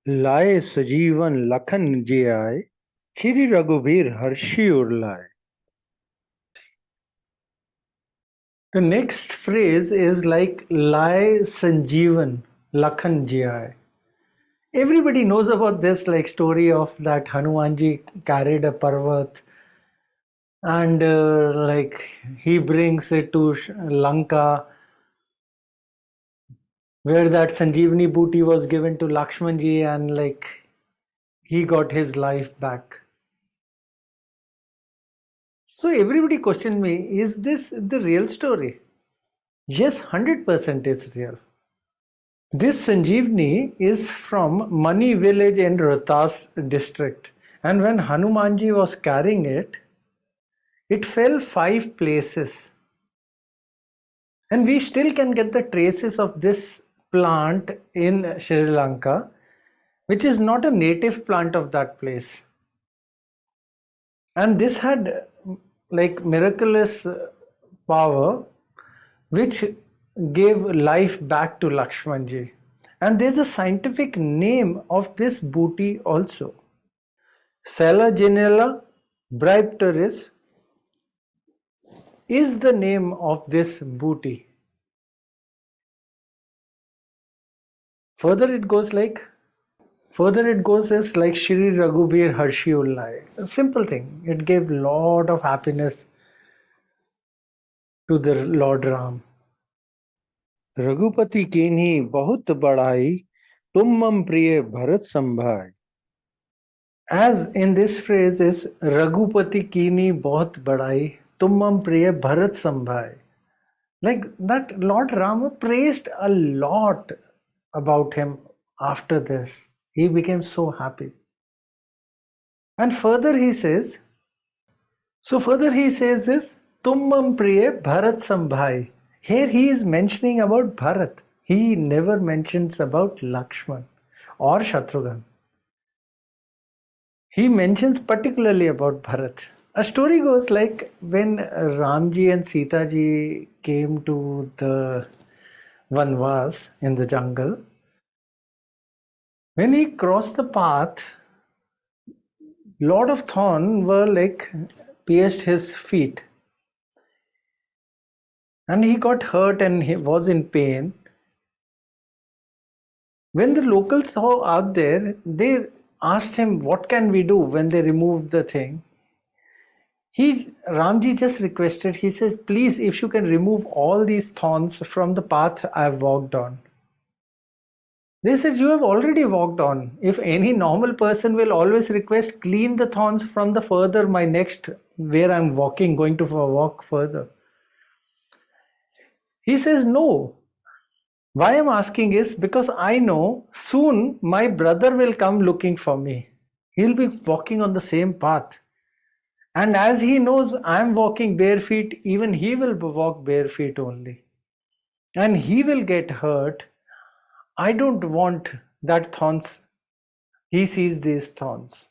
लाए सजीवन लखन जी आए, श्री रघुबीर हर्षि उर लाए. The next phrase is like Lai Sanjeevan Lakhan ji aaye. Everybody knows about this like story of that Hanumanji carried a parvat and like he brings it to Lanka where that Sanjeevani booty was given to Lakshmanji and like he got his life back. So everybody questioned me, is this the real story? Yes, 100% is real. This Sanjeevani is from Mani village in Rohtas district, and when Hanumanji was carrying it, it fell 5 places. And we still can get the traces of this plant in Sri Lanka, which is not a native plant of that place. And this had like miraculous power which gave life back to Lakshmanji. And there's a scientific name of this booty also. Selaginella bryptoris is the name of this booty. Further it goes as like Shri Raghubir Harshi Ullai. A simple thing. It gave lot of happiness to the Lord Ram. Raghupati कीन्ही बहुत बड़ाई, तुम मम प्रिय Bharat संभाय. As in this phrase is Raghupati Kini bahut badai, tummam priya Bharat Sambhai. Like that Lord Rama praised a lot about him after this. He became so happy. And further he says is tummam priya Bharat Sambhai. Here he is mentioning about Bharat. He never mentions about Lakshman or Shatrughan. He mentions particularly about Bharat. A story goes like when Ramji and Sita ji came to the Vanvas in the jungle, when he crossed the path, lot of thorn were like pierced his feet. And he got hurt and he was in pain. When the locals saw out there, they asked him, what can we do when they removed the thing? Ramji just requested, he says, please, if you can remove all these thorns from the path I've walked on. They said, you have already walked on. If any normal person will always request, clean the thorns from the further, my next, where I'm walking, going to walk further. He says, no. Why I'm asking is because I know soon my brother will come looking for me. He'll be walking on the same path. And as he knows I'm walking bare feet, even he will walk bare feet only. And he will get hurt. I don't want that thorns. He sees these thorns.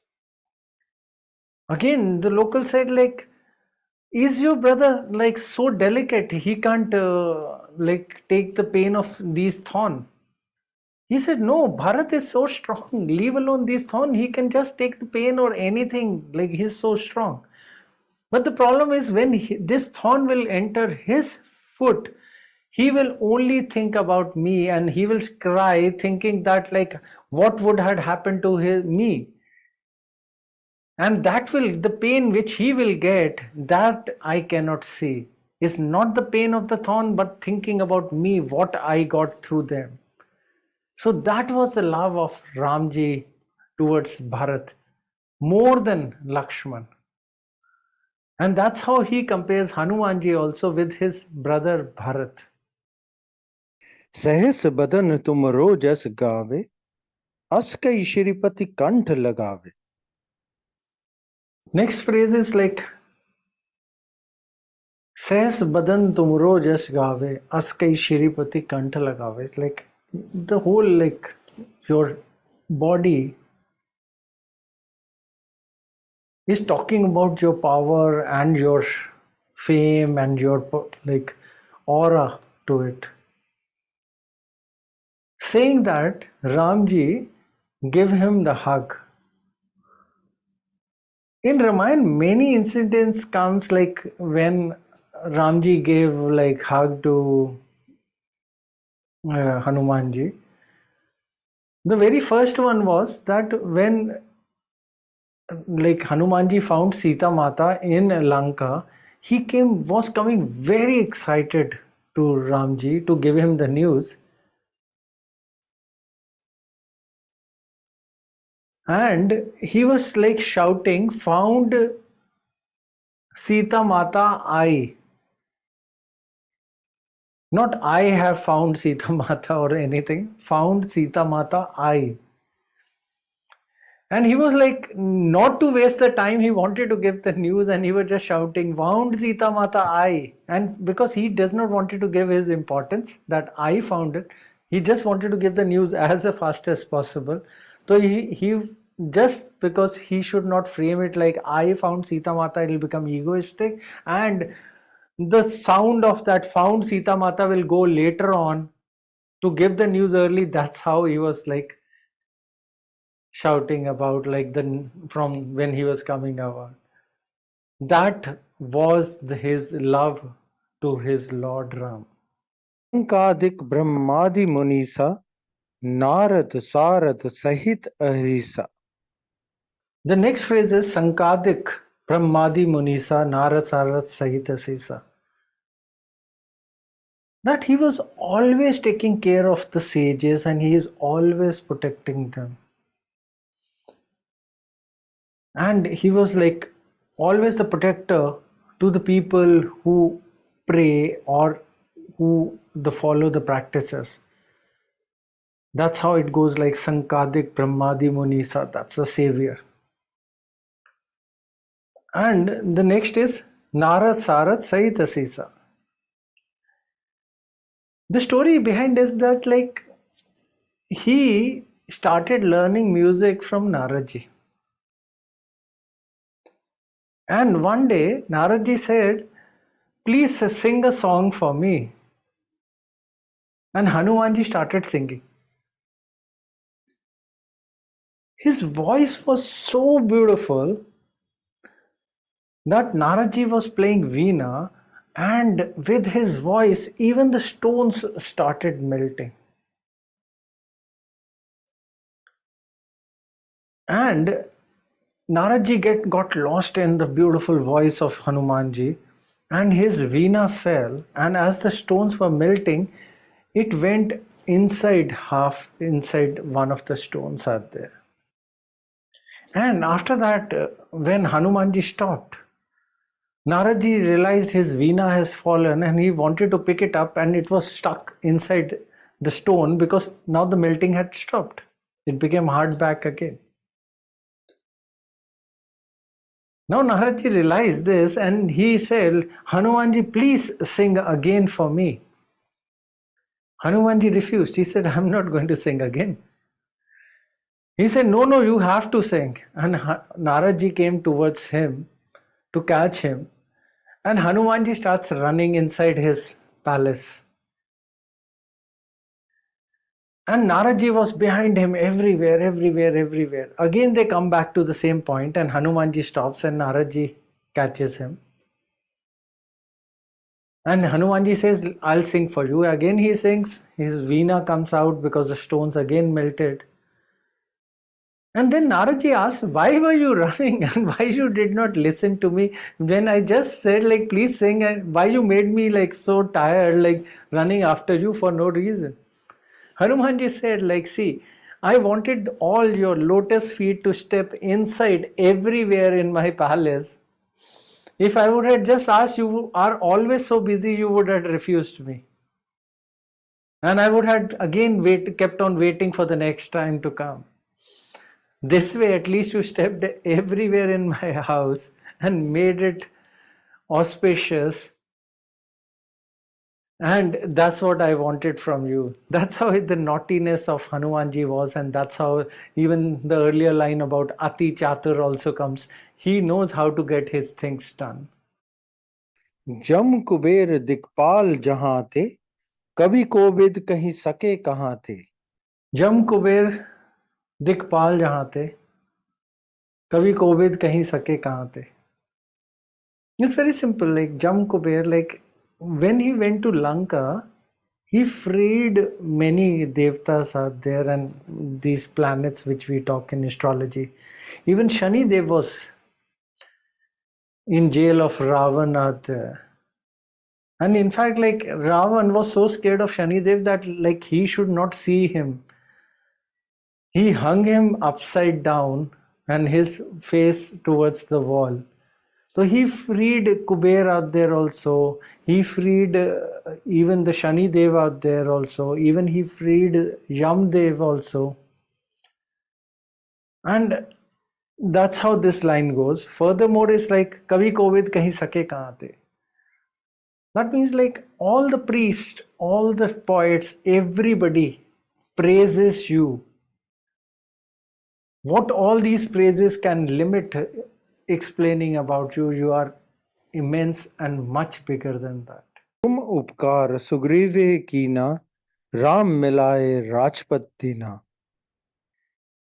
Again, the local said like, is your brother like so delicate? He can't like take the pain of these thorns. He said, no, Bharat is so strong. Leave alone these thorns. He can just take the pain or anything. Like he's so strong. But the problem is when this thorn will enter his foot, he will only think about me and he will cry thinking that like what would have happened to me. And that will, the pain which he will get, that I cannot see. Is not the pain of the thorn, but thinking about me, what I got through them. So that was the love of Ramji towards Bharat, more than Lakshman. And that's how he compares Hanumanji also with his brother Bharat. सहस बदन तुम Rojas गावे, अस कई श्रीपति कंठ लगावे. Next phrase is like Sehas badan tumro jas gave, as kai Shripati kantha lagave. It's like the whole like your body is talking about your power and your fame and your like aura to it. Saying that Ramji give him the hug. In Ramayana, many incidents comes like when Ramji gave like hug to Hanumanji. The very first one was that when like Hanumanji found Sita Mata in Lanka, he was coming very excited to Ramji to give him the news. And he was like shouting, found Sita Mata I. Not I have found Sita Mata or anything, found Sita Mata I. And he was like, not to waste the time, he wanted to give the news and he was just shouting, found Sita Mata I. And because he does not wanted to give his importance that I found it, he just wanted to give the news as fast as possible. So he just because he should not frame it like I found Sita Mata, it will become egoistic. And the sound of that found Sita Mata will go later on to give the news early. That's how he was like shouting about like from when he was coming out. That was his love to his Lord Ram. शंकादिक ब्रह्मादि मुनीसा नारद सारद सहित अहिसा. The next phrase is Sankadik Brahmadi Munisa Narad Sarad Sahita Sisa. That he was always taking care of the sages and he is always protecting them. And he was like always the protector to the people who pray or who follow the practices. That's how it goes, like Sankadik Brahmadi Munisa, that's the savior. And the next is Narad Sarad Sahita Sisa. The story behind is that like he started learning music from Naradji. And one day Naradji said, please sing a song for me. And Hanumanji started singing. His voice was so beautiful that Naradji was playing Veena, and with his voice, even the stones started melting. And Naradji got lost in the beautiful voice of Hanumanji, and his Veena fell, and as the stones were melting, it went inside one of the stones out there. And after that, when Hanumanji stopped, Naradji realized his Veena has fallen and he wanted to pick it up and it was stuck inside the stone because now the melting had stopped. It became hard back again. Now Naradji realized this and he said, Hanumanji, please sing again for me. Hanumanji refused. He said, I'm not going to sing again. He said, no, you have to sing. And Naradji came towards him to catch him. And Hanumanji starts running inside his palace. And Naradji was behind him everywhere. Again they come back to the same point and Hanumanji stops and Naradji catches him. And Hanumanji says, I'll sing for you. Again he sings, his Veena comes out because the stones again melted. And then Naradji asks, why were you running and why you did not listen to me when I just said like please sing, and why you made me like so tired like running after you for no reason. Hanumanji said like, see, I wanted all your lotus feet to step inside everywhere in my palace. If I would have just asked, you are always so busy, you would have refused me. And I would have again kept on waiting for the next time to come. This way, at least you stepped everywhere in my house and made it auspicious. And that's what I wanted from you. That's how the naughtiness of Hanumanji was, and that's how even the earlier line about Ati Chatur also comes. He knows how to get his things done. जम कुबेर दिक्पाल जहां थे, कवि कोविद कहीं सके कहां थे. Jam Kuber दिक्पाल जहां थे, कवि कोविद कहीं सके कहां थे. It's very simple. Like Jam Kuber, like when he went to Lanka, he freed many devtas out there and these planets which we talk in astrology. Even Shani Dev was in jail of Ravan out there. And in fact, like Ravan was so scared of Shani Dev that like he should not see him. He hung him upside down and his face towards the wall. So he freed Kuber out there also. He freed even the Shani Dev out there also. Even he freed Yam Dev also. And that's how this line goes. Furthermore, it's like Kavi Kovid kahi sake kahan the. That means like all the priests, all the poets, everybody praises you. What all these praises can limit explaining about you, you are immense and much bigger than that. तुम उपकार सुग्रीवे कीना, राम मिलाए राजपत दीना.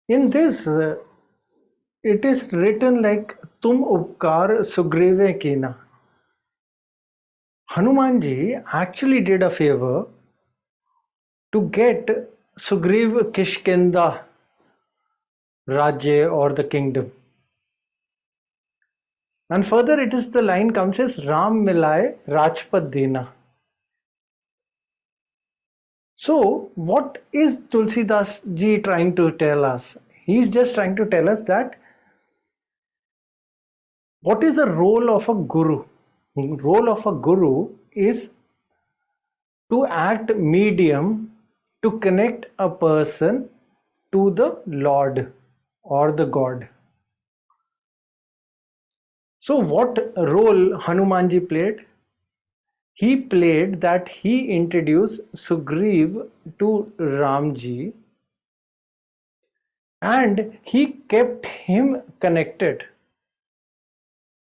In this, it is written like Tum Upkar Sugrive Kina. Hanumanji actually did a favor to get Sugriv Kishkinda Rajya or the kingdom. And further, it is the line comes as Ram Milai Rajpat Dina. So, what is Tulsidas ji trying to tell us? He is just trying to tell us that what is the role of a guru? The role of a guru is to act medium to connect a person to the Lord or the God. So, what role Hanumanji played? He played that he introduced Sugriv to Ramji and he kept him connected.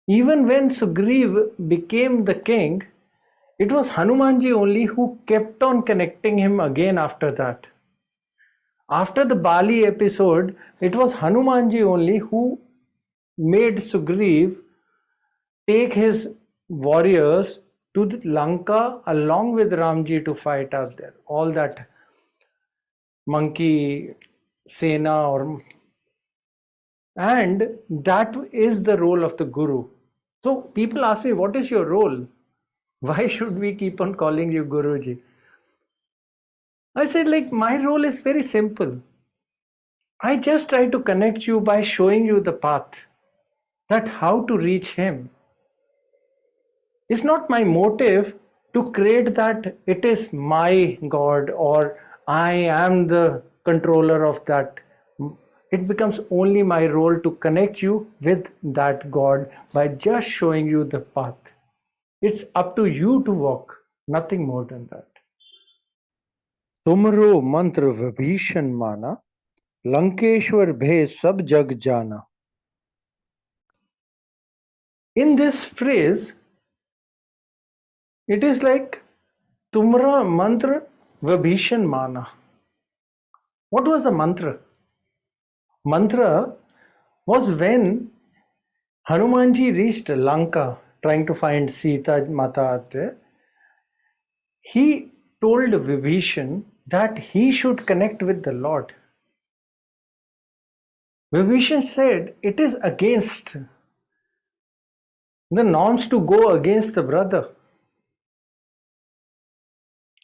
Even when Sugriv became the king, it was Hanumanji only who kept on connecting him again after that. After the Bali episode, it was Hanumanji only who made Sugriv take his warriors to the Lanka along with Ramji to fight out there. All that monkey Sena and that is the role of the Guru. So people ask me, what is your role? Why should we keep on calling you Guruji? I said, like, my role is very simple. I just try to connect you by showing you the path, that how to reach him. It's not my motive to create that it is my God or I am the controller of that. It becomes only my role to connect you with that God by just showing you the path. It's up to you to walk, nothing more than that. तुमरो मंत्र विभीषण माना, लंकेश्वर भय सब जग जाना. In this phrase, it is like Tumra mantra vibhishan mana. What was the mantra? Mantra was when Hanumanji reached Lanka trying to find Sita Mata there. He told Vibhishan that he should connect with the Lord. Vibhishan said it is against the norms to go against the brother.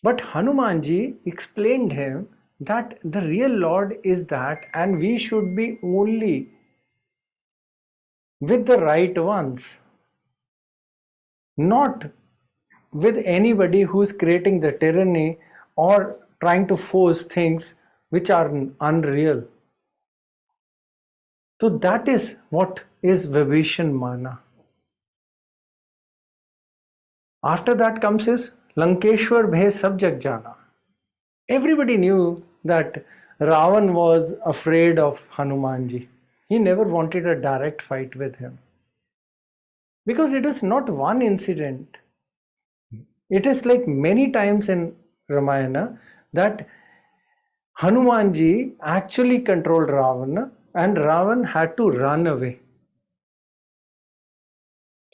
But Hanumanji explained him that the real Lord is that and we should be only with the right ones, not with anybody who's creating the tyranny or trying to force things which are unreal. So that is what is Vibhishan Mana. After that comes his Lankeshwar Bhe Sab Jag Jana. Everybody knew that Ravan was afraid of Hanumanji. He never wanted a direct fight with him. Because it is not one incident. It is like many times in Ramayana that Hanumanji actually controlled Ravana, and Ravana had to run away.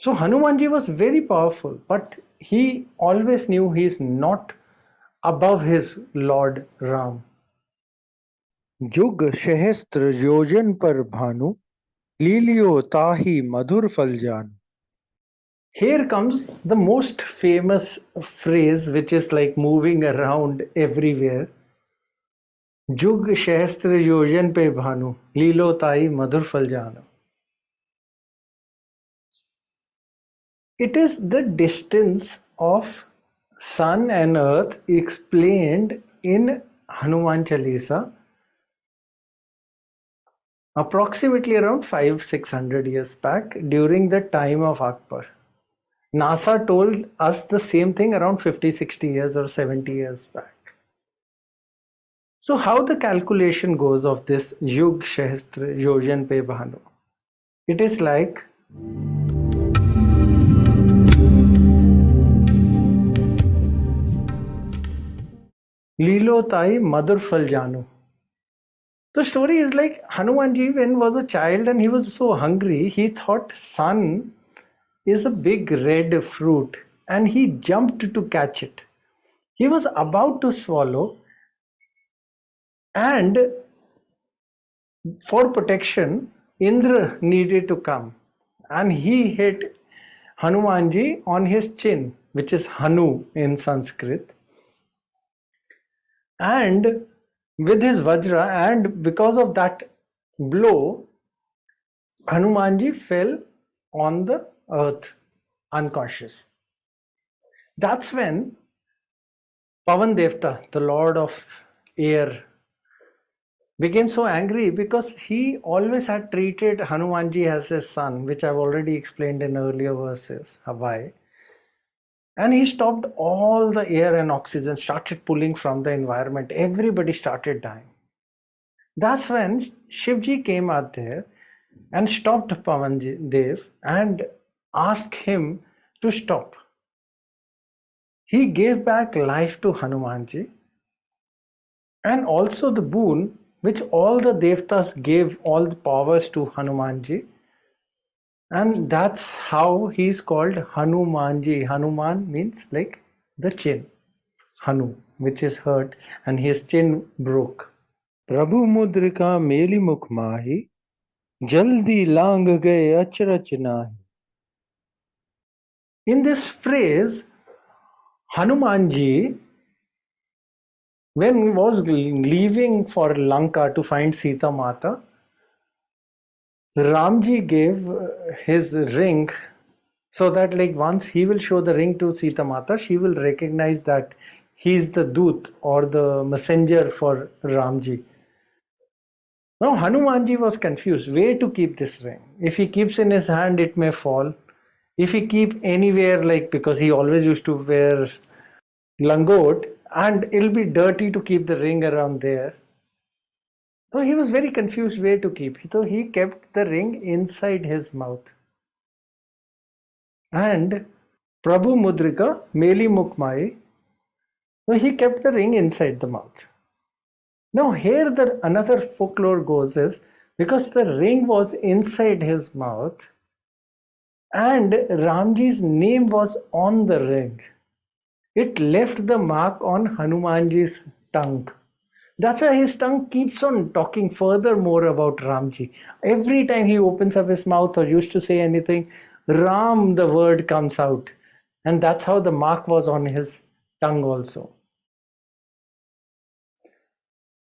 So Hanumanji was very powerful, but he always knew he is not above his Lord Ram. जुग सहस्त्र योजन पर भानु, लीलियो ताहि मधुर फल जानु. Here comes the most famous phrase, which is like moving around everywhere. जुग सहस्त्र योजन पे भानु, लीलो ताई मधुर फल जानु. It is the distance of sun and earth explained in Hanuman Chalisa approximately around 500-600 years back during the time of Akbar. NASA told us the same thing around 50-60 years or 70 years back. So how the calculation goes of this Yug Shahastra Yojan Pe Bhanu? It is like Lilo Tai Madur Fal Janu. The story is like Hanumanji, when was a child and he was so hungry, he thought sun is a big red fruit and he jumped to catch it. He was about to swallow, and for protection, Indra needed to come, and he hit Hanumanji on his chin, which is Hanu in Sanskrit, and with his Vajra, and because of that blow, Hanumanji fell on the earth unconscious. That's when Pavan Devta, the lord of air, became so angry because he always had treated Hanumanji as his son, which I've already explained in earlier verses, why. And he stopped all the air and oxygen, started pulling from the environment. Everybody started dying. That's when Shivji came out there and stopped Pavan Dev and asked him to stop. He gave back life to Hanumanji, and also the boon which all the devtas gave all the powers to Hanumanji, and that's how he's called Hanumanji. Hanuman means like the chin, Hanu, which is hurt, and his chin broke. प्रभु मुद्रिका मेली मुख माही, जल्दी लांग गए अचरज नाही. In this phrase, Hanumanji, when he was leaving for Lanka to find Sita Mata, Ramji gave his ring so that like once he will show the ring to Sita Mata, she will recognize that he is the Dut or the messenger for Ramji. Now Hanumanji was confused where to keep this ring. If he keeps in his hand, it may fall. If he keep anywhere, like because he always used to wear langot, and it'll be dirty to keep the ring around there. So he was very confused where to keep. So he kept the ring inside his mouth. And Prabhu Mudrika Meli Mukmai, so he kept the ring inside the mouth. Now here the another folklore goes is because the ring was inside his mouth and Ramji's name was on the ring, it left the mark on Hanumanji's tongue. That's why his tongue keeps on talking further more about Ramji. Every time he opens up his mouth or used to say anything, Ram, the word comes out. And that's how the mark was on his tongue also.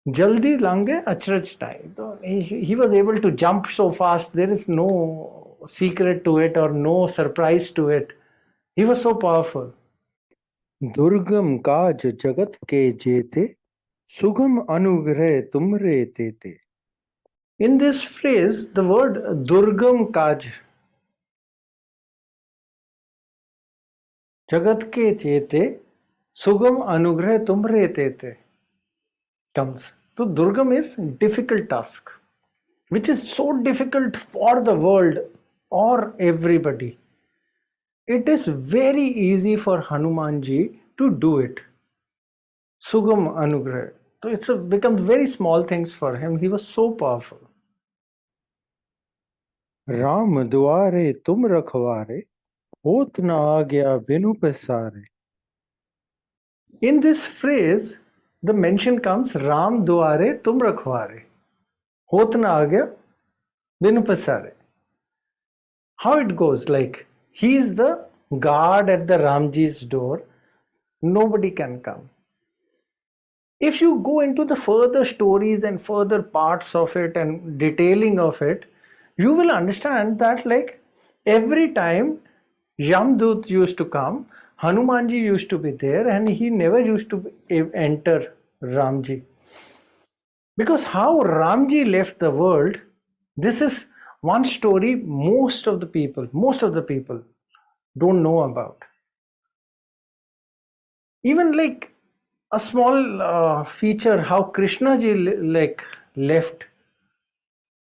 Jaldi lange achraj time. He was able to jump so fast. There is no secret to it or no surprise to it. He was so powerful. दुर्गम काज जगत के जेते, सुगम अनुग्रह तुमरे तेते. In this phrase, the word Durgam Kaj, Jagat ke chete, Sugam Anugrah Tumre tete, comes. So Durgam is difficult task, which is so difficult for the world or everybody. It is very easy for Hanumanji to do it. Sugam Anugrah. So it's become very small things for him. He was so powerful. Ram दुआरे तुम रखवारे, होत न आज्ञा बिनु पसारे. In this phrase, the mention comes Ram duare tum rakhware. Hot na agya binu pasare. How it goes? Like, he is the guard at the Ramji's door. Nobody can come. If you go into the further stories and further parts of it and detailing of it, you will understand that, like, every time Yamdut used to come, Hanumanji used to be there, and he never used to enter Ramji. Because how Ramji left the world, this is one story most of the people don't know about. Even like a small feature, how Krishna ji like left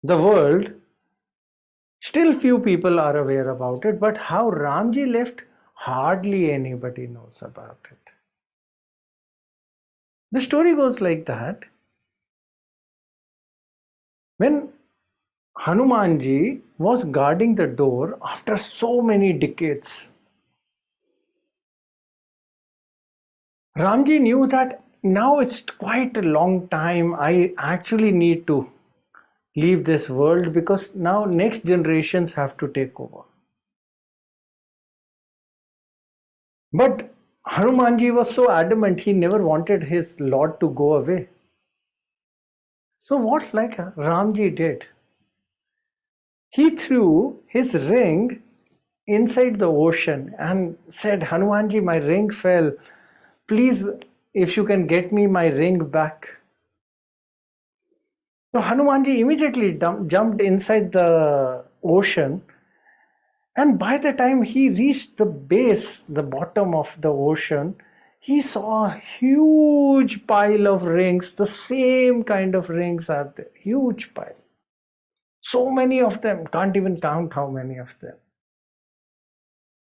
the world, still few people are aware about it. But how Ramji left, hardly anybody knows about it. The story goes like that. When Hanumanji was guarding the door after so many decades, Ramji knew that now it's quite a long time. I actually need to leave this world because now next generations have to take over. But Hanumanji was so adamant, he never wanted his lord to go away. So what like Ramji did? He threw his ring inside the ocean and said, Hanumanji, my ring fell. Please, if you can get me my ring back. So Hanumanji immediately jumped inside the ocean, and by the time he reached the base, the bottom of the ocean, he saw a huge pile of rings, the same kind of rings are there, huge pile. So many of them, can't even count how many of them.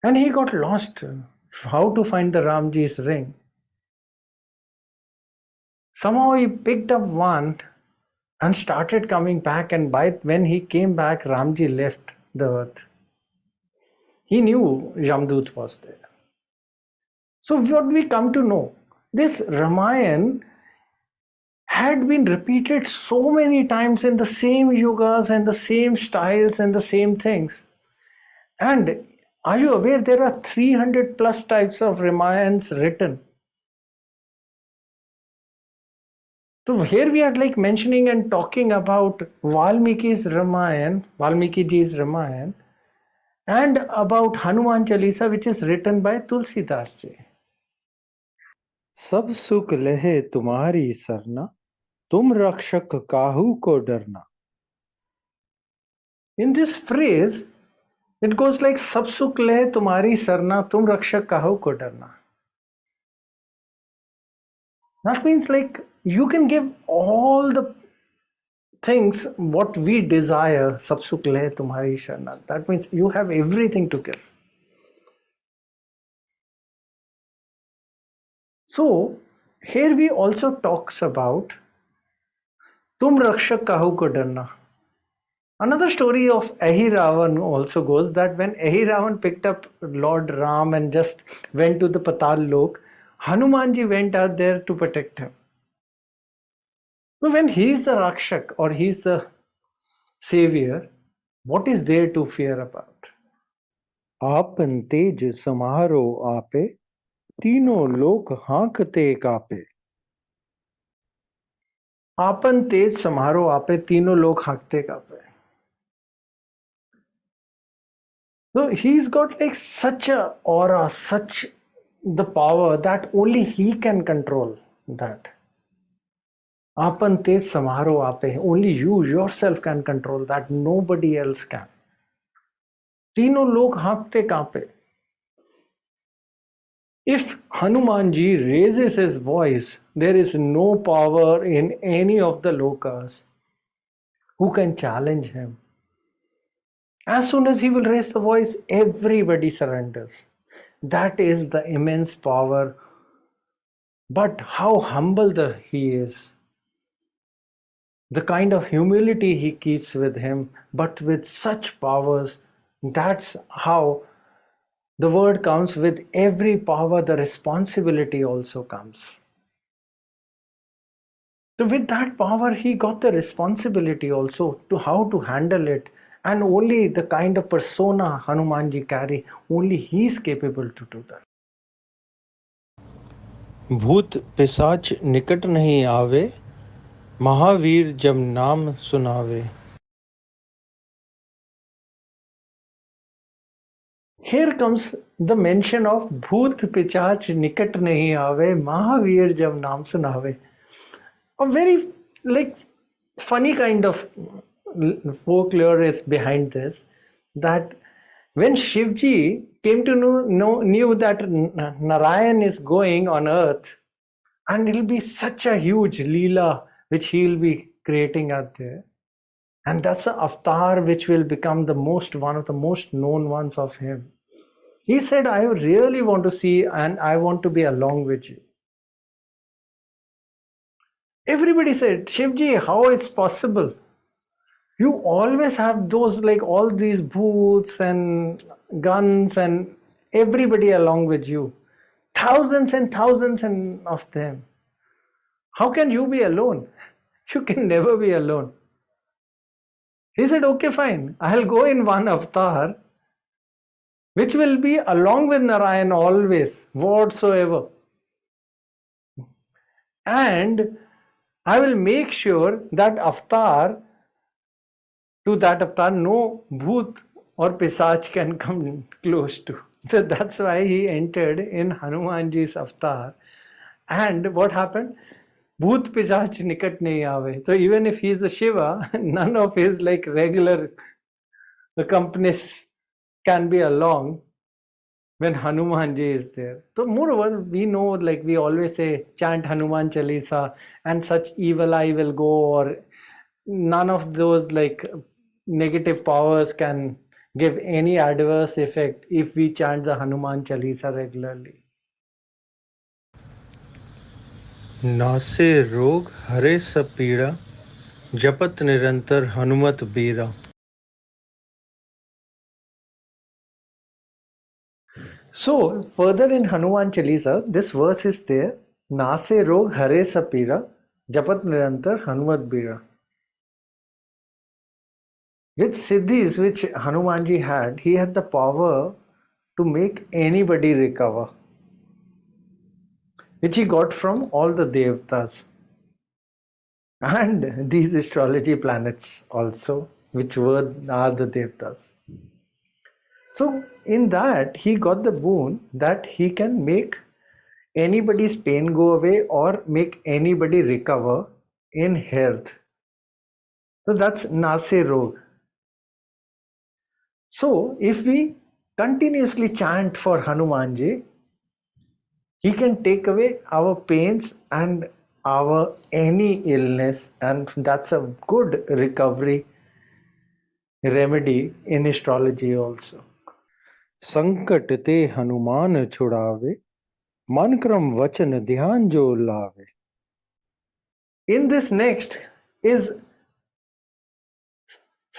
And he got lost how to find the Ramji's ring. Somehow he picked up one and started coming back, and when he came back, Ramji left the earth. He knew Yamdut was there. So what we come to know, this Ramayana had been repeated so many times in the same yugas and the same styles and the same things. And are you aware there are 300 plus types of Ramayans written? So here we are like mentioning and talking about Valmiki's Ramayana, Valmiki ji's Ramayana, and about Hanuman Chalisa, which is written by Tulsidas ji. सब सुख लहे तुम्हारी सरना, तुम रक्षक काहू को डरना. In this phrase, it goes like Sab sukh le tumhari sarna, tum rakshak kahu ko darna. That means like you can give all the things what we desire, Sab sukh le tumhari sarna. That means you have everything to give. So here we also talks about tum rakshak kahu ko darna. Another story of Ahiravan also goes that when Ahiravan picked up Lord Ram and just went to the Patal Lok, Hanumanji went out there to protect him. So when he is the Rakshak or he is the savior, what is there to fear about? आपन तेज समारो आपे, तीनों लोक हांकते कापे. आपन तेज समारो आपे, तीनों लोग हांकते कापे. So he's got like such a aura, such the power that only he can control that. Apan tej samaro ape. Only you yourself can control that. Nobody else can. तीनों लोग हाँकते कांपे. If Hanumanji raises his voice, there is no power in any of the lokas who can challenge him. As soon as he will raise the voice, everybody surrenders. That is the immense power But how humble he is, the kind of humility he keeps with him, but with such powers. That's how the word comes. With every power, the responsibility also comes. So with that power, he got the responsibility also to how to handle it. And only the kind of persona Hanumanji carry, only he is capable to do that. भूत पिशाच निकट नहीं आवे, महावीर जब नाम सुनावे. Here comes the mention of Bhoot Pichach Nikat Nahi Aave, Mahavir Jab Naam Sunave. A very like funny kind of folklore is behind this. That when Shivji came to knew that Narayan is going on earth, and it'll be such a huge Leela which he'll be creating out there. And that's the avatar which will become one of the most known ones of him. He said, I really want to see and I want to be along with you. Everybody said, Shivji, how it's possible? You always have those like all these booths and guns and everybody along with you. Thousands and thousands of them. How can you be alone? You can never be alone. He said, okay, fine. I'll go in one avatar, which will be along with Narayan always, whatsoever. And I will make sure that avatar no bhoot or pisach can come close to. So that's why he entered in Hanumanji's avatar. And what happened? Bhoot pisach nikat nahi aave. So even if he is a Shiva, none of his like regular companies can be along when Hanumanji is there. So moreover, we know, like we always say, chant Hanuman Chalisa and such evil eye will go, or none of those like negative powers can give any adverse effect if we chant the Hanuman Chalisa regularly. नासे रोग हरे सब पीड़ा, जपत निरंतर हनुमत बीरा. So further in Hanuman Chalisa, this verse is there. Nase rog hare sapira, japat nirantar Hanumat bira. With siddhis which Hanumanji had, he had the power to make anybody recover, which he got from all the devtas and these astrology planets also, which are the devtas. So in that he got the boon that he can make anybody's pain go away or make anybody recover in health. So that's Nase Rog. So if we continuously chant for Hanumanji, he can take away our pains and our any illness, and that's a good recovery remedy in astrology also. संकट ते हनुमान छुड़ावे, मन क्रम वचन ध्यान जो लावे. In this next is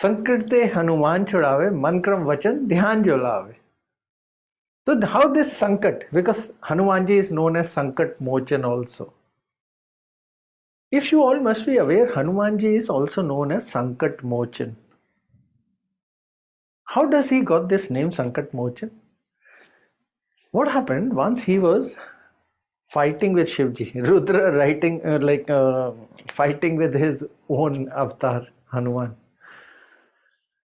संकट ते हनुमान छुड़ावे, मन क्रम वचन ध्यान जो लावे. So how this Sankat, because Hanumanji is known as Sankat Mochan also. If you all must be aware, Hanumanji is also known as Sankat Mochan. How does he got this name Sankat Mochan? What happened once he was fighting with Shivji, Rudra fighting with his own avatar, Hanuman.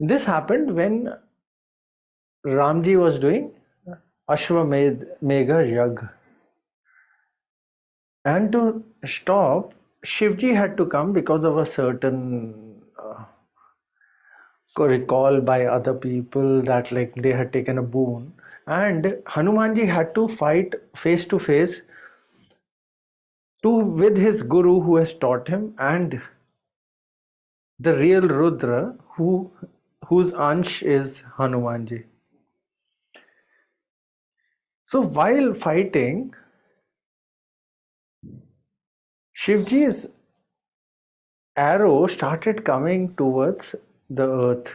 This happened when Ramji was doing Ashwamedha Yag. And to stop, Shivji had to come because of a certain recall by other people that like they had taken a boon. And Hanumanji had to fight face to face with his guru who has taught him and the real Rudra whose Ansh is Hanumanji. So while fighting, Shivji's arrow started coming towards the earth.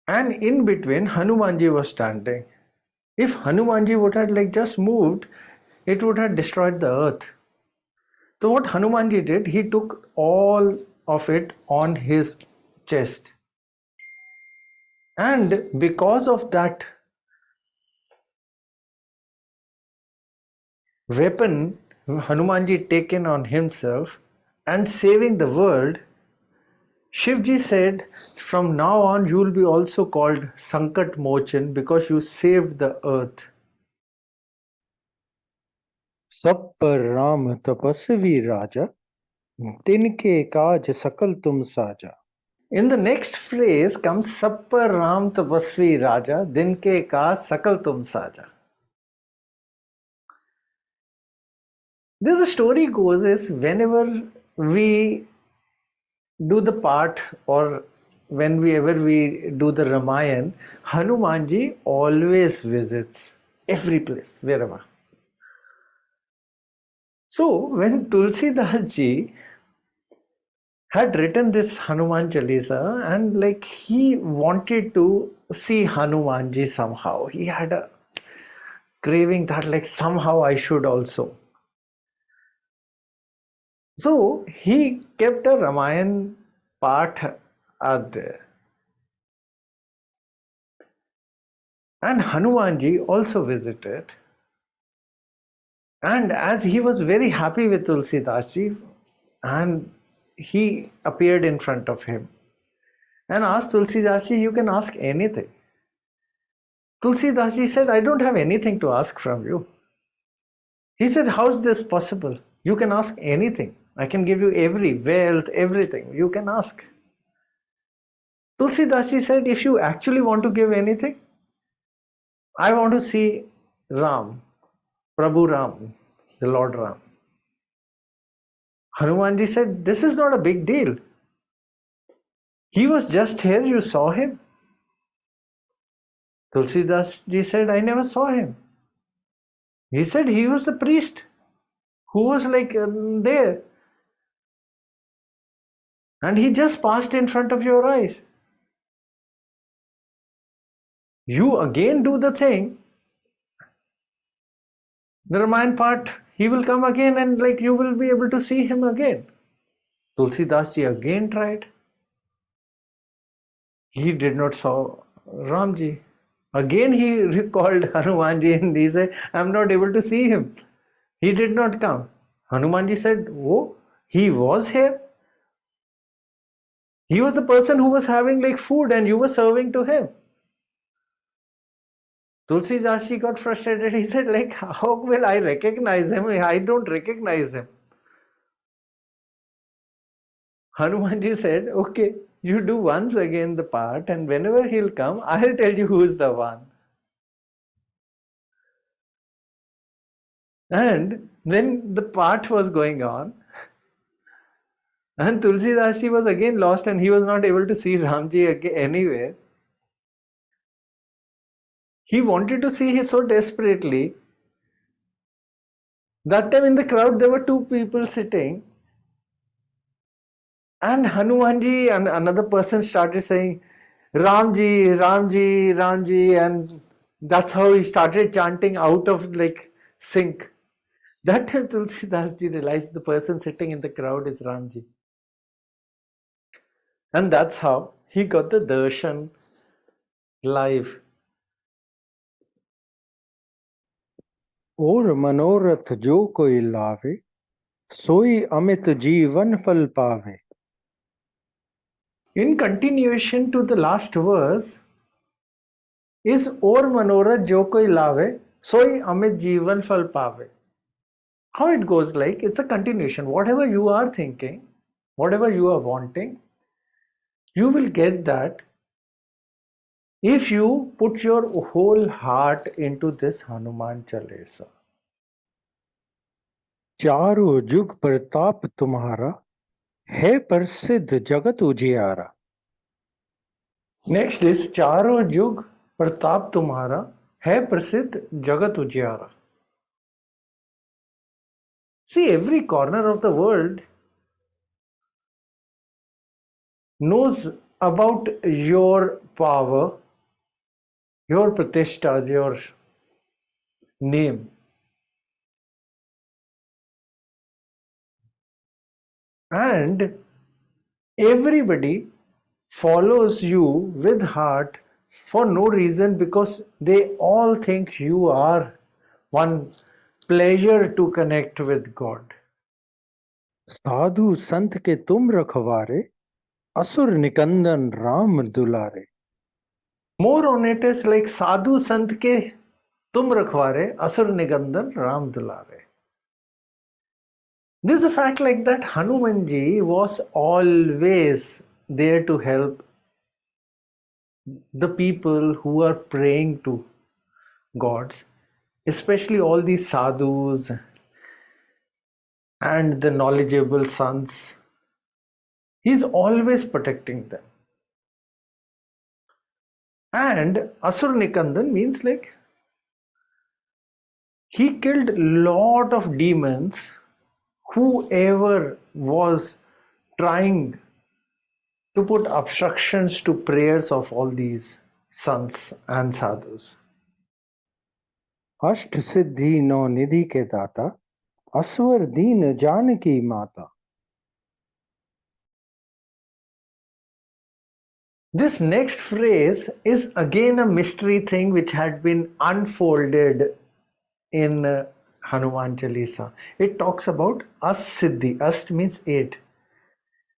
And in between, Hanumanji was standing. If Hanumanji would have just moved, it would have destroyed the earth. So what Hanumanji did, he took all of it on his chest. And because of that weapon Hanumanji taken on himself and saving the world, Shivji said, from now on you will be also called Sankat Mochan because you saved the earth. सब पर राम तपस्वी राजा, तिनके काज सकल तुम साजा. In the next phrase comes Sab par Ram Tapasvi Raja, Din ke ka Sakal Tum Saja. The story goes is whenever we do the part or whenever we do the Ramayana, Hanumanji always visits every place, wherever. So when Tulsidas ji had written this Hanuman Chalisa and he wanted to see Hanumanji somehow, he had a craving that somehow I should also. So he kept a Ramayana part out there. And Hanumanji also visited. And as he was very happy with Tulsidas ji, and he appeared in front of him and asked Tulsidas ji, you can ask anything. Tulsidas ji said, I don't have anything to ask from you. He said, how is this possible? You can ask anything. I can give you every wealth, everything. You can ask. Tulsidas ji said, if you actually want to give anything, I want to see Ram, Prabhu Ram, the Lord Ram. Hanumanji said, this is not a big deal. He was just here, you saw him. Tulsidas ji said, I never saw him. He said he was the priest who was there. And he just passed in front of your eyes. You again do the thing. The Ramayana part, he will come again and you will be able to see him again. Tulsidas ji again tried. He did not saw Ramji. Again he recalled Hanumanji and he said, I am not able to see him. He did not come. Hanumanji said, oh, he was here. He was the person who was having food and you were serving to him. Tulsidas ji got frustrated. He said, how will I recognize him? I don't recognize him. Hanumanji said, okay, you do once again the part and whenever he'll come, I'll tell you who is the one. And when the part was going on, and Tulsidas ji was again lost and he was not able to see Ramji anywhere. He wanted to see him so desperately. That time in the crowd there were two people sitting. And Hanumanji and another person started saying, Ramji, Ramji, Ramji. And that's how he started chanting out of sync. That time Tulsidas ji realized the person sitting in the crowd is Ramji. And that's how he got the darshan live. और मनोरथ जो कोई लावे, सोई अमित जीवन फल पावे. In continuation to the last verse is और मनोरथ जो कोई लावे, सोई अमित जीवन फल पावे. How it goes it's a continuation. Whatever you are thinking, whatever you are wanting, you will get that if you put your whole heart into this Hanuman Chalisa. चारों जुग प्रताप तुम्हारा, है प्रसिद्ध जगत उजियारा. Next is चारों जुग प्रताप तुम्हारा, है प्रसिद्ध जगत उजियारा. See, every corner of the world knows about your power, your pratishta, your name. And everybody follows you with heart for no reason, because they all think you are one pleasure to connect with God. साधु संत के तुम रखवारे, असुर निकंदन राम दुलारे. More on it is like sadhu sant ke tum rakhware, asur nigandan ram dulare. This is the fact like that Hanumanji was always there to help the people who are praying to gods, especially all these sadhus and the knowledgeable sons. He's always protecting them. And Asur Nikandan means like he killed lot of demons, whoever was trying to put obstructions to prayers of all these sons and sadhus. अष्ट सिद्धि नौ निधि के दाता, असवर दीन जानकी माता. This next phrase is again a mystery thing which had been unfolded in Hanuman Chalisa. It talks about As-Siddhi. Ast means 8.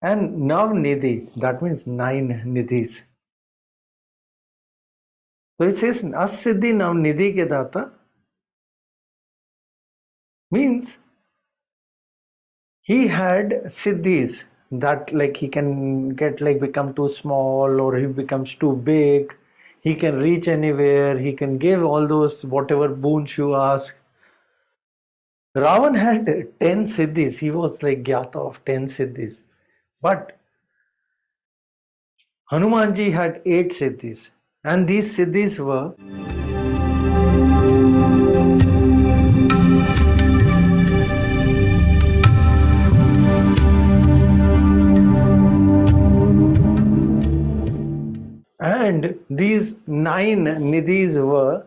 And Nav Nidhi, that means 9 Nidhis. So it says As-Siddhi Nav Nidhi ke data means he had siddhis, that like he can get like become too small or he becomes too big, he can reach anywhere, he can give all those whatever boons you ask. Ravan had 10 siddhis, he was like Gyata of 10 siddhis, but Hanumanji had 8 siddhis, and these siddhis were and these 9 nidhis were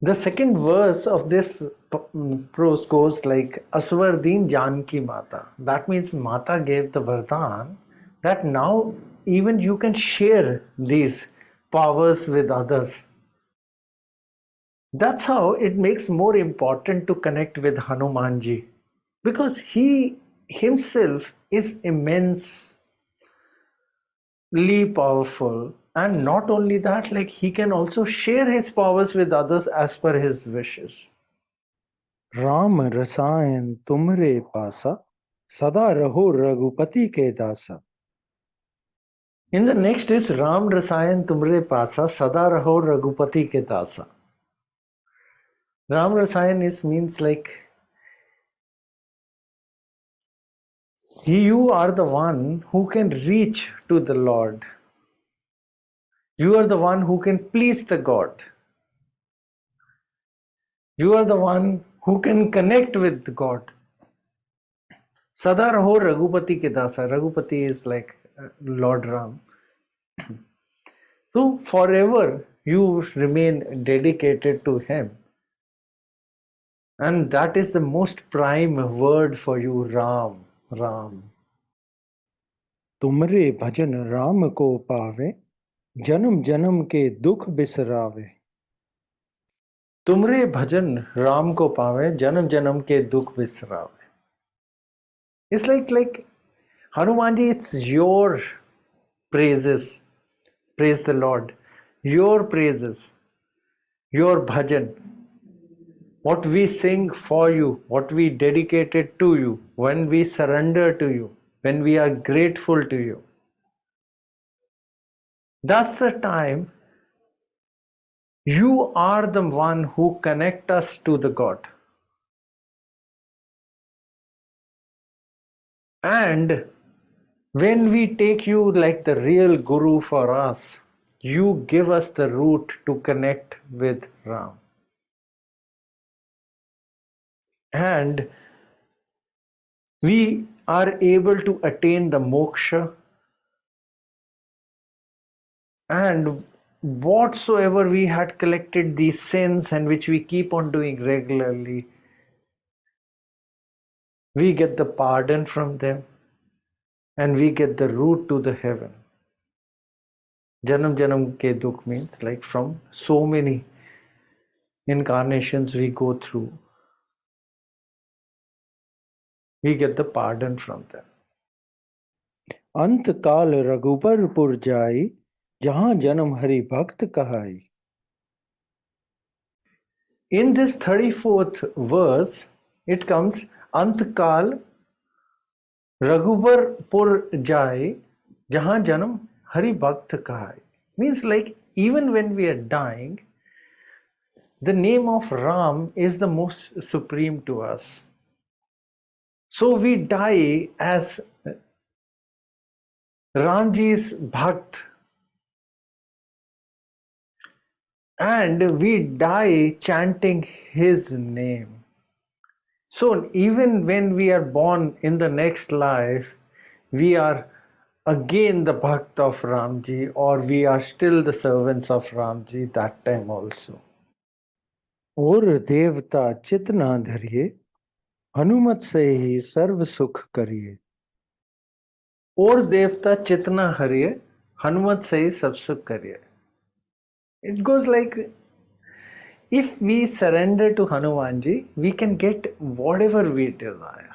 the second verse of this prose goes like Aswardin Janki Mata. That means Mata gave the Vardhan that now even you can share these powers with others. That's how it makes more important to connect with Hanumanji, because he himself is immensely powerful, and not only that, like he can also share his powers with others as per his wishes. Ram रसायन तुमरे पासा, सदा रहो रघुपति के दासा. In the next is Ram Rasayan Tumre Pasa Sada Raho Raghupati Ke Dasa. Ram Rasayan is means like you are the one who can reach to the Lord. You are the one who can please the God. You are the one who can connect with God. Sada Raho Raghupati Ke Dasa. Raghupati is like Lord Ram. So forever you remain dedicated to him. And that is the most prime word for you, Ram, Ram. तुमरे भजन राम को पावे, जन्म जन्म के दुख बिसरावे. तुमरे भजन राम को पावे, जन्म जन्म के दुख बिसरावे. It's like Hanumanji, it's your praises. Praise the Lord. Your praises. Your bhajan. What we sing for you, what we dedicated to you, when we surrender to you, when we are grateful to you. That's the time you are the one who connect us to the God. And when we take you like the real guru for us, you give us the route to connect with Ram. And we are able to attain the moksha, and whatsoever we had collected these sins and which we keep on doing regularly, we get the pardon from them and we get the route to the heaven. Janam Janam ke dukh means like from so many incarnations we go through, we get the pardon from them. अंत काल रघुबर पुर जाई, जहाँ जन्म हरि भक्त कहाई. In this 34th verse, it comes Antkal Raghubar Pur Jai Jahan Janam Hari Bhakt Kahai. Means like even when we are dying, the name of Ram is the most supreme to us. So we die as Ramji's Bhakt, and we die chanting his name. So even when we are born in the next life, we are again the Bhakt of Ramji, or we are still the servants of Ramji that time also. और देवता चित ना धरिए, हनुमत से ही सर्व सुख करिए. और देवता चितना हरिए, हनुमत से ही सब सुख करिए. It goes like, if we surrender to Hanumanji, we can get whatever we desire.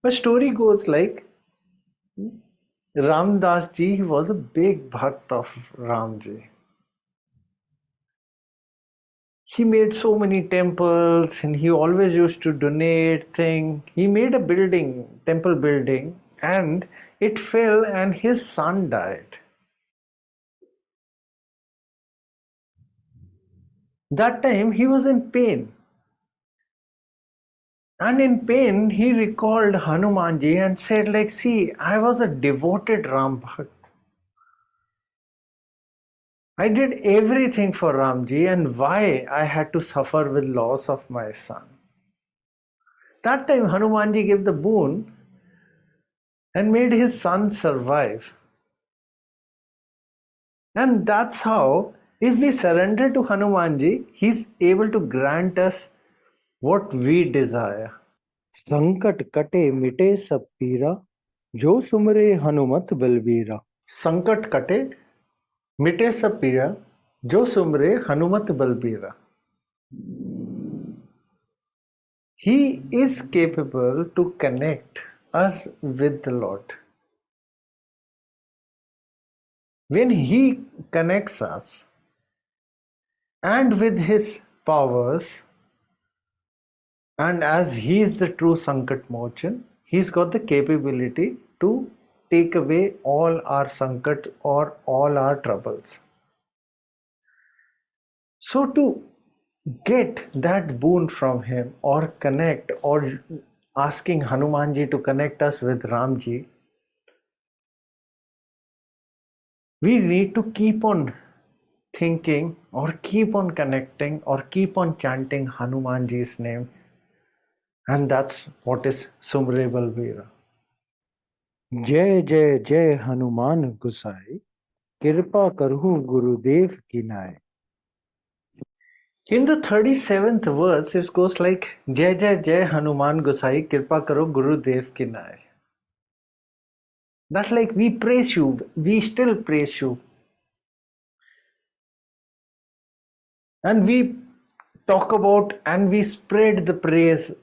The story goes like, Ramdas ji, he was a big bhakt of Ramji. He made so many temples and he always used to donate things. He made a building, temple building, and it fell and his son died. That time he was in pain. And in pain, he recalled Hanumanji and said, like, see, I was a devoted Ram Bhakt. I did everything for Ramji, and why I had to suffer with loss of my son? That time Hanumanji gave the boon and made his son survive. And that's how, if we surrender to Hanumanji, he's able to grant us what we desire. संकट कटे मिटे सब पीरा, जो सुमरे हनुमत बलबीरा. संकट कटे मिटे सब पीरा, जो सुमरे Hanumat बलबीरा. He is capable to connect us with the Lord. When He connects us and with His powers, and as He is the true Sankat Mochan, He's got the capability to take away all our Sankat or all our troubles. So to get that boon from him or connect, or asking Hanumanji to connect us with Ramji, we need to keep on thinking or keep on connecting or keep on chanting Hanumanji's name, and that's what is Sumre Balbira. जय जय जय हनुमान गुसाई, कृपा करहु गुरुदेव की नाय. In the 37th verse, it goes like, Jai Jai Jai Hanuman Gosai, Kirpa Karo Guru Dev Ki Naay. That's like, we praise you, we still praise you. And we talk about and we spread the praise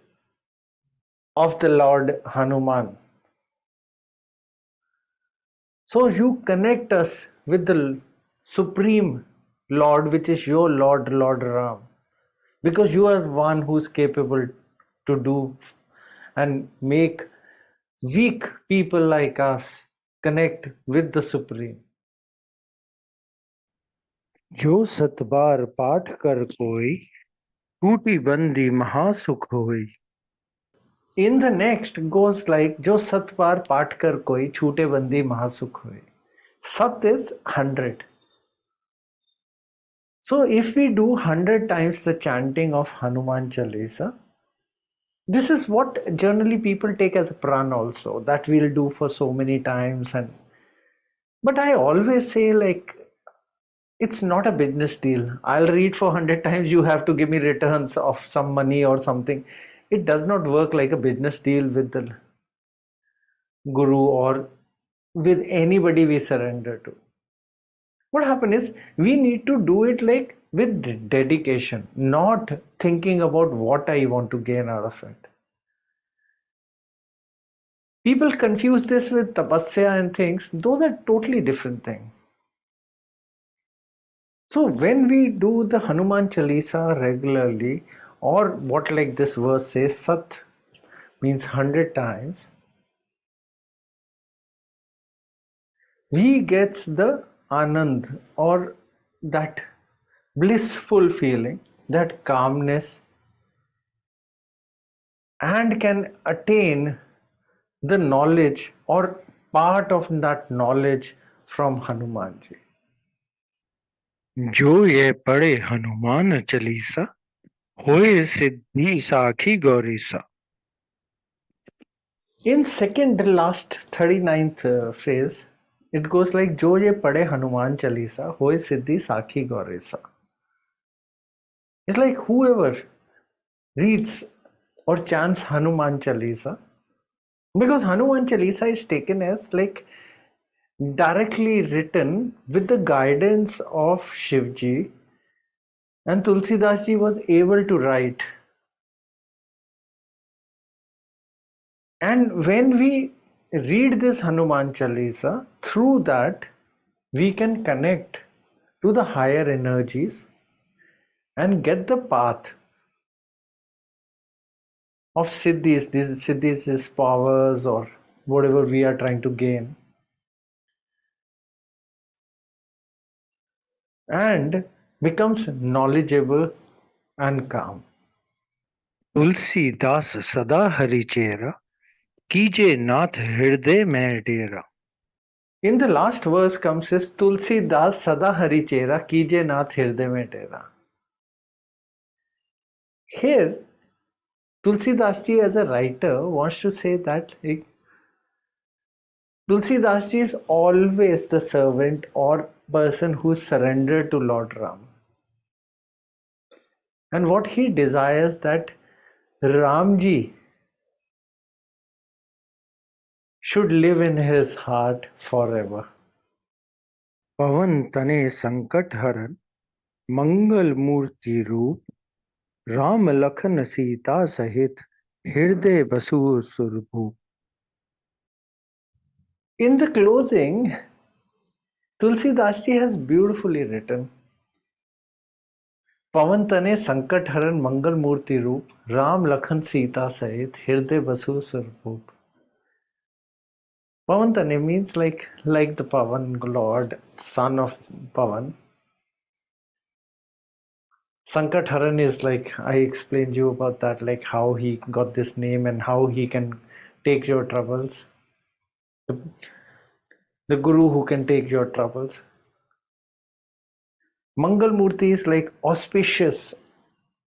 of the Lord Hanuman. So you connect us with the Supreme Lord, which is your Lord, Lord Ram. Because you are one who is capable to do and make weak people like us connect with the Supreme. जो सतबार पाठ कर कोई, टूटी बंदी महासुख होई. In the next goes like जो सत बार पाठ कर कोई छूटे बंदी महासुख हुए. Sat is 100. So if we do 100 times the chanting of Hanuman Chalisa, this is what generally people take as a pran also, that we'll do for so many times. But I always say, like, it's not a business deal. I'll read for 100 times, you have to give me returns of some money or something. It does not work like a business deal with the guru or with anybody we surrender to. What happens is we need to do it like with dedication, not thinking about what I want to gain out of it. People confuse this with tapasya and things. Those are totally different things. So when we do the Hanuman Chalisa regularly, or what like this verse says, Sat means 100 times, we gets the Anand or that blissful feeling, that calmness, and can attain the knowledge or part of that knowledge from Hanumanji. जो ये पढ़े हनुमान चालीसा होए सिद्धि साखी गौरीसा. In second last 39th phrase, it goes like जो ये पढ़े हनुमान चालीसा होए सिद्धि साखी गौरीसा. It's like whoever reads or chants Hanuman Chalisa, because Hanuman Chalisa is taken as like directly written with the guidance of Shivji, and Tulsidas ji was able to write. And when we read this Hanuman Chalisa, through that we can connect to the higher energies and get the path of siddhis. These siddhis is powers or whatever we are trying to gain, and becomes knowledgeable and calm. Tulsidas सदा हरि चेरा कीजे नाथ हृदय में डेरा. In the last verse comes is Tulsi Das Sada Hari Chera Kije Nath Hirde Mein Tera. Here, Tulsi Das ji as a writer wants to say that Tulsi Das ji is always the servant or person who surrendered to Lord Ram. And what he desires that Ramji should live in his heart forever. पवन तने संकट हरन मंगल मूर्ति रूप राम लखन सीता सहित हृदय Basu सुरभूप. In the closing, Tulsi Das ji has beautifully written, पवन तने संकट हरण मंगल मूर्ति रूप राम लखन सीता सहित हृदय Basu सुरभूप. Pavan Tane means like the Pavan Lord, son of Pavan. Sankat Haran is like, I explained you about that, like how he got this name and how he can take your troubles. The Guru who can take your troubles. Mangal Murti is like auspicious.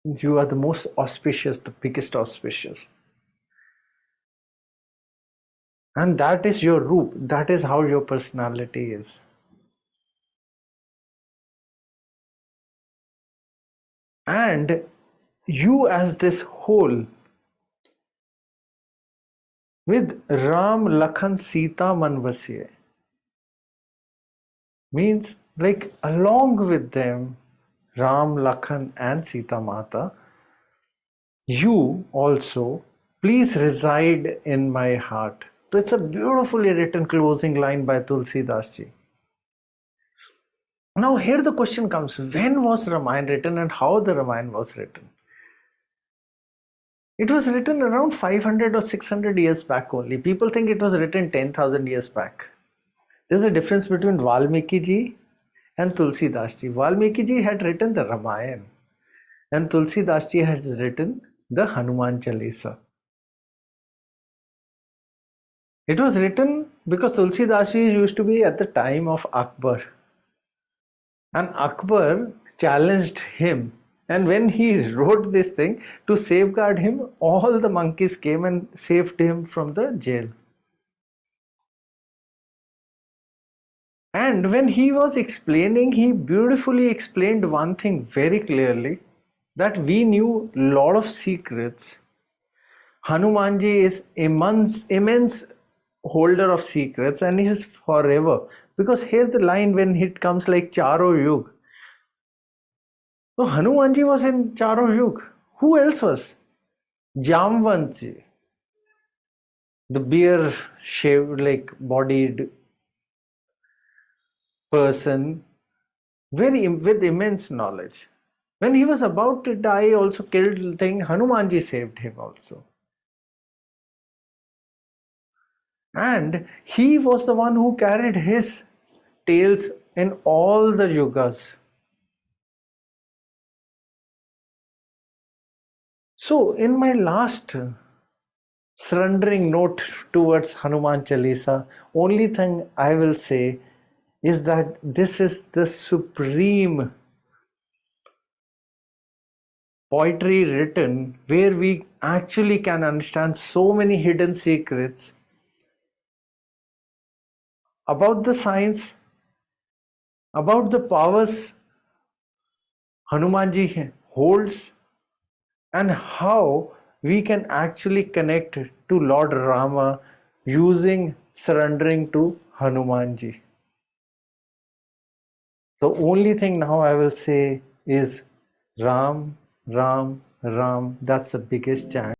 You are the most auspicious, the biggest auspicious. And that is your roop. That is how your personality is. And you as this whole, with Ram, Lakhan, Sita, Manvasye, means like along with them, Ram, Lakhan and Sita Mata, you also please reside in my heart. So it's a beautifully written closing line by Tulsi Das ji. Now here the question comes, when was Ramayana written and how the Ramayana was written? It was written around 500 or 600 years back only. People think it was written 10,000 years back. There's a difference between Valmiki ji and Tulsi Das ji. Valmiki ji had written the Ramayana and Tulsi Das ji has written the Hanuman Chalisa. It was written because Tulsidasi used to be at the time of Akbar. And Akbar challenged him. And when he wrote this thing, to safeguard him, all the monkeys came and saved him from the jail. And when he was explaining, he beautifully explained one thing very clearly, that we knew a lot of secrets. Hanumanji is immense holder of secrets, and he is forever. Because here the line when it comes like Charo Yug. So Hanumanji was in Charo Yug. Who else was? Jamvanji, the bear shaved like bodied person, very with immense knowledge. When he was about to die, also killed thing, Hanumanji saved him also. And he was the one who carried his tales in all the yugas. So, in my last surrendering note towards Hanuman Chalisa, only thing I will say is that this is the supreme poetry written where we actually can understand so many hidden secrets about the science, about the powers Hanumanji holds, and how we can actually connect to Lord Rama using surrendering to Hanumanji. The only thing now I will say is Ram, Ram, Ram. That's the biggest chant.